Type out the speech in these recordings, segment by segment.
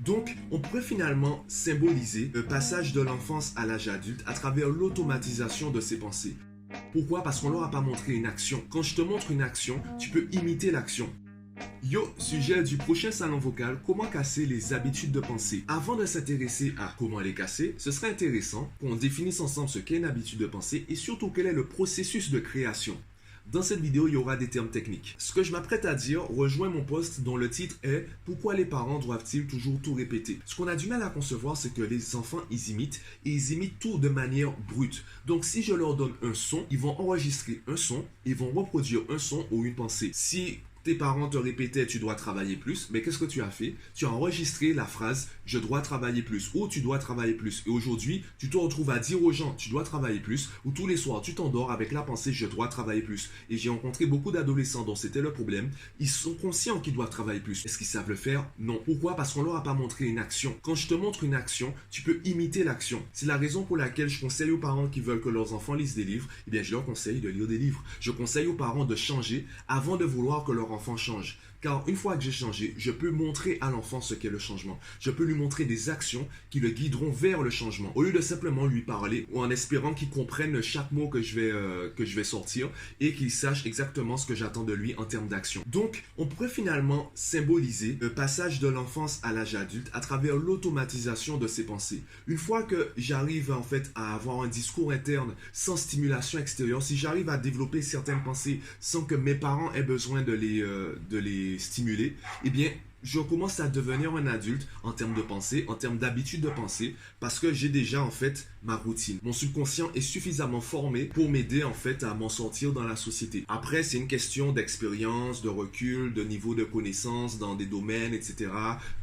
Donc, on pourrait finalement symboliser le passage de l'enfance à l'âge adulte à travers l'automatisation de ses pensées. Pourquoi? Parce qu'on leur a pas montré une action. Quand je te montre une action, tu peux imiter l'action. Yo, sujet du prochain salon vocal, comment casser les habitudes de pensée. Avant de s'intéresser à comment les casser, ce serait intéressant qu'on définisse ensemble ce qu'est une habitude de pensée et surtout quel est le processus de création. Dans cette vidéo, il y aura des termes techniques. Ce que je m'apprête à dire rejoint mon post dont le titre est « Pourquoi les parents doivent-ils toujours tout répéter ?» Ce qu'on a du mal à concevoir, c'est que les enfants, ils imitent et ils imitent tout de manière brute. Donc, si je leur donne un son, ils vont enregistrer un son, ils vont reproduire un son ou une pensée. Si tes parents te répétaient tu dois travailler plus, mais qu'est-ce que tu as fait? Tu as enregistré la phrase je dois travailler plus ou tu dois travailler plus. Et aujourd'hui, tu te retrouves à dire aux gens tu dois travailler plus ou tous les soirs tu t'endors avec la pensée je dois travailler plus. Et j'ai rencontré beaucoup d'adolescents dont c'était le problème. Ils sont conscients qu'ils doivent travailler plus. Est-ce qu'ils savent le faire? Non. Pourquoi? Parce qu'on leur a pas montré une action. Quand je te montre une action, tu peux imiter l'action. C'est la raison pour laquelle je conseille aux parents qui veulent que leurs enfants lisent des livres, eh bien je leur conseille de lire des livres. Je conseille aux parents de changer avant de vouloir que leur enfant change. Car une fois que j'ai changé, je peux montrer à l'enfant ce qu'est le changement. Je peux lui montrer des actions qui le guideront vers le changement. Au lieu de simplement lui parler ou en espérant qu'il comprenne chaque mot que je vais sortir et qu'il sache exactement ce que j'attends de lui en termes d'action. Donc, on pourrait finalement symboliser le passage de l'enfance à l'âge adulte à travers l'automatisation de ses pensées. Une fois que j'arrive en fait à avoir un discours interne sans stimulation extérieure, si j'arrive à développer certaines pensées sans que mes parents aient besoin de les stimuler, eh bien, je commence à devenir un adulte en termes de pensée, en termes d'habitude de penser, parce que j'ai déjà en fait ma routine. Mon subconscient est suffisamment formé pour m'aider en fait à m'en sortir dans la société. Après, c'est une question d'expérience, de recul, de niveau de connaissance dans des domaines, etc.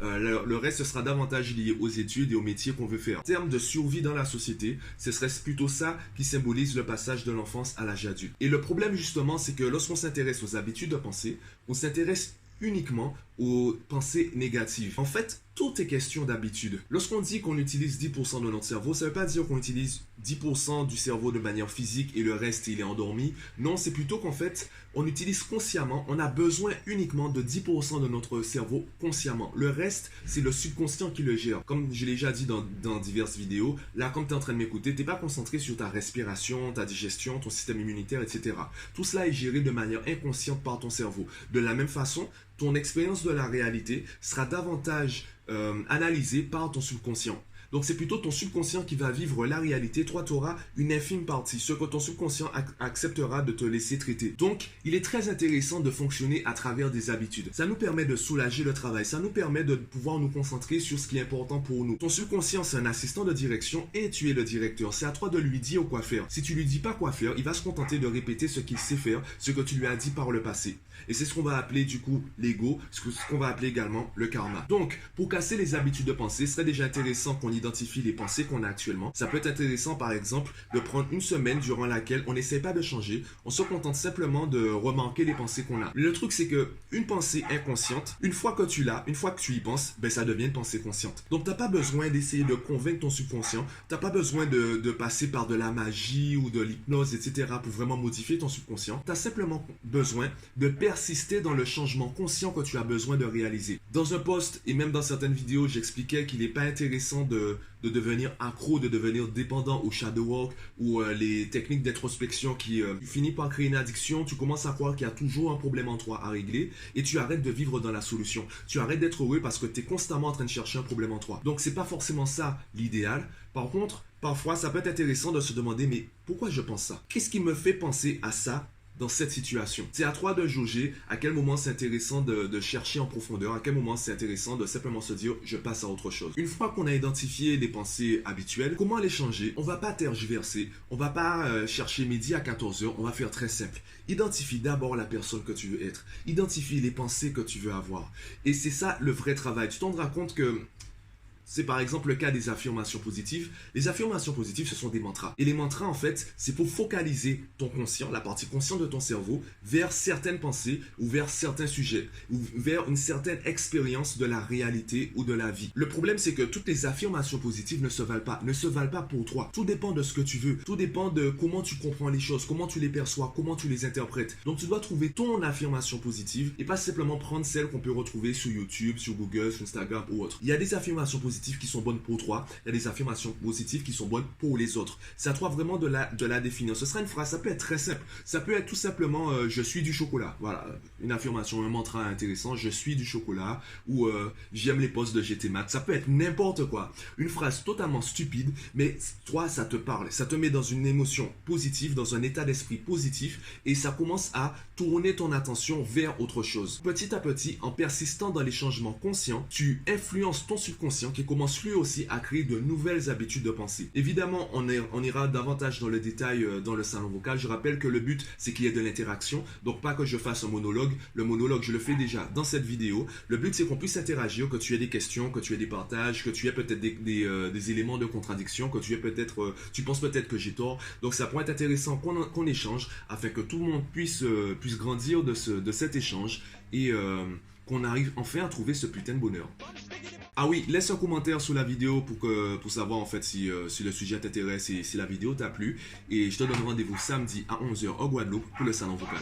Le reste, ce sera davantage lié aux études et aux métiers qu'on veut faire. En termes de survie dans la société, ce serait plutôt ça qui symbolise le passage de l'enfance à l'âge adulte. Et le problème justement, c'est que lorsqu'on s'intéresse aux habitudes de pensée, on s'intéresse uniquement aux pensées négatives. En fait, tout est question d'habitude. Lorsqu'on dit qu'on utilise 10% de notre cerveau, ça ne veut pas dire qu'on utilise 10% du cerveau de manière physique et le reste, il est endormi. Non, c'est plutôt qu'en fait, on utilise consciemment, on a besoin uniquement de 10% de notre cerveau consciemment. Le reste, c'est le subconscient qui le gère. Comme je l'ai déjà dit dans diverses vidéos, là, comme tu es en train de m'écouter, tu n'es pas concentré sur ta respiration, ta digestion, ton système immunitaire, etc. Tout cela est géré de manière inconsciente par ton cerveau. De la même façon, ton expérience de la réalité sera davantage analysée par ton subconscient. Donc c'est plutôt ton subconscient qui va vivre la réalité. Toi, tu auras une infime partie, ce que ton subconscient acceptera de te laisser traiter. Donc, il est très intéressant de fonctionner à travers des habitudes. Ça nous permet de soulager le travail. Ça nous permet de pouvoir nous concentrer sur ce qui est important pour nous. Ton subconscient, c'est un assistant de direction et tu es le directeur. C'est à toi de lui dire quoi faire. Si tu lui dis pas quoi faire, il va se contenter de répéter ce qu'il sait faire, ce que tu lui as dit par le passé. Et c'est ce qu'on va appeler du coup l'ego, ce qu'on va appeler également le karma. Donc, pour casser les habitudes de pensée, ce serait déjà intéressant qu'on identifie les pensées qu'on a actuellement. Ça peut être intéressant par exemple de prendre une semaine durant laquelle on n'essaie pas de changer, on se contente simplement de remarquer les pensées qu'on a. Le truc c'est que une pensée inconsciente, une fois que tu l'as, une fois que tu y penses, ben ça devient une pensée consciente. Donc t'as pas besoin d'essayer de convaincre ton subconscient, t'as pas besoin de passer par de la magie ou de l'hypnose, etc. pour vraiment modifier ton subconscient. T'as simplement besoin de persister dans le changement conscient que tu as besoin de réaliser. Dans un post et même dans certaines vidéos, j'expliquais qu'il n'est pas intéressant de devenir accro, de devenir dépendant au shadow work ou les techniques d'introspection qui finissent par créer une addiction. Tu commences à croire qu'il y a toujours un problème en toi à régler et tu arrêtes de vivre dans la solution. Tu arrêtes d'être heureux parce que tu es constamment en train de chercher un problème en toi. Donc c'est pas forcément ça l'idéal. Par contre, parfois ça peut être intéressant de se demander mais pourquoi je pense ça? Qu'est-ce qui me fait penser à ça dans cette situation? C'est à toi de jauger à quel moment c'est intéressant de chercher en profondeur, à quel moment c'est intéressant de simplement se dire je passe à autre chose. Une fois qu'on a identifié les pensées habituelles, comment les changer? On va pas tergiverser, on va pas chercher midi à 14h, on va faire très simple. Identifie d'abord la personne que tu veux être, identifie les pensées que tu veux avoir. Et c'est ça le vrai travail. Tu te rendras compte que C'est par exemple le cas des affirmations positives. Les affirmations positives, ce sont des mantras. Et les mantras, en fait, c'est pour focaliser ton conscient, la partie consciente de ton cerveau, vers certaines pensées ou vers certains sujets, ou vers une certaine expérience de la réalité ou de la vie. Le problème, c'est que toutes les affirmations positives ne se valent pas pour toi. Tout dépend de ce que tu veux. Tout dépend de comment tu comprends les choses, comment tu les perçois, comment tu les interprètes. Donc, tu dois trouver ton affirmation positive et pas simplement prendre celle qu'on peut retrouver sur YouTube, sur Google, sur Instagram ou autre. Il y a des affirmations positives qui sont bonnes pour toi, il y a des affirmations positives qui sont bonnes pour les autres. C'est à toi vraiment de la définir. Ce sera une phrase, ça peut être très simple. Ça peut être tout simplement je suis du chocolat. Voilà, une affirmation, un mantra intéressant, je suis du chocolat, ou j'aime les posts de GT Max. Ça peut être n'importe quoi. Une phrase totalement stupide, mais toi, ça te parle. Ça te met dans une émotion positive, dans un état d'esprit positif, et ça commence à tourner ton attention vers autre chose. Petit à petit, en persistant dans les changements conscients, tu influences ton subconscient qui commence lui aussi à créer de nouvelles habitudes de pensée. Évidemment, on ira davantage dans le détail dans le salon vocal. Je rappelle que le but, c'est qu'il y ait de l'interaction. Donc, pas que je fasse un monologue. Le monologue, je le fais déjà dans cette vidéo. Le but, c'est qu'on puisse interagir, que tu aies des questions, que tu aies des partages, que tu aies peut-être des éléments de contradiction, que tu aies peut-être, tu penses peut-être que j'ai tort. Donc, ça pourrait être intéressant qu'on échange afin que tout le monde puisse grandir de cet échange et qu'on arrive enfin à trouver ce putain de bonheur. Ah oui, laisse un commentaire sous la vidéo pour savoir en fait si le sujet t'intéresse et si la vidéo t'a plu. Et je te donne rendez-vous samedi à 11h au Guadeloupe pour le salon vocal.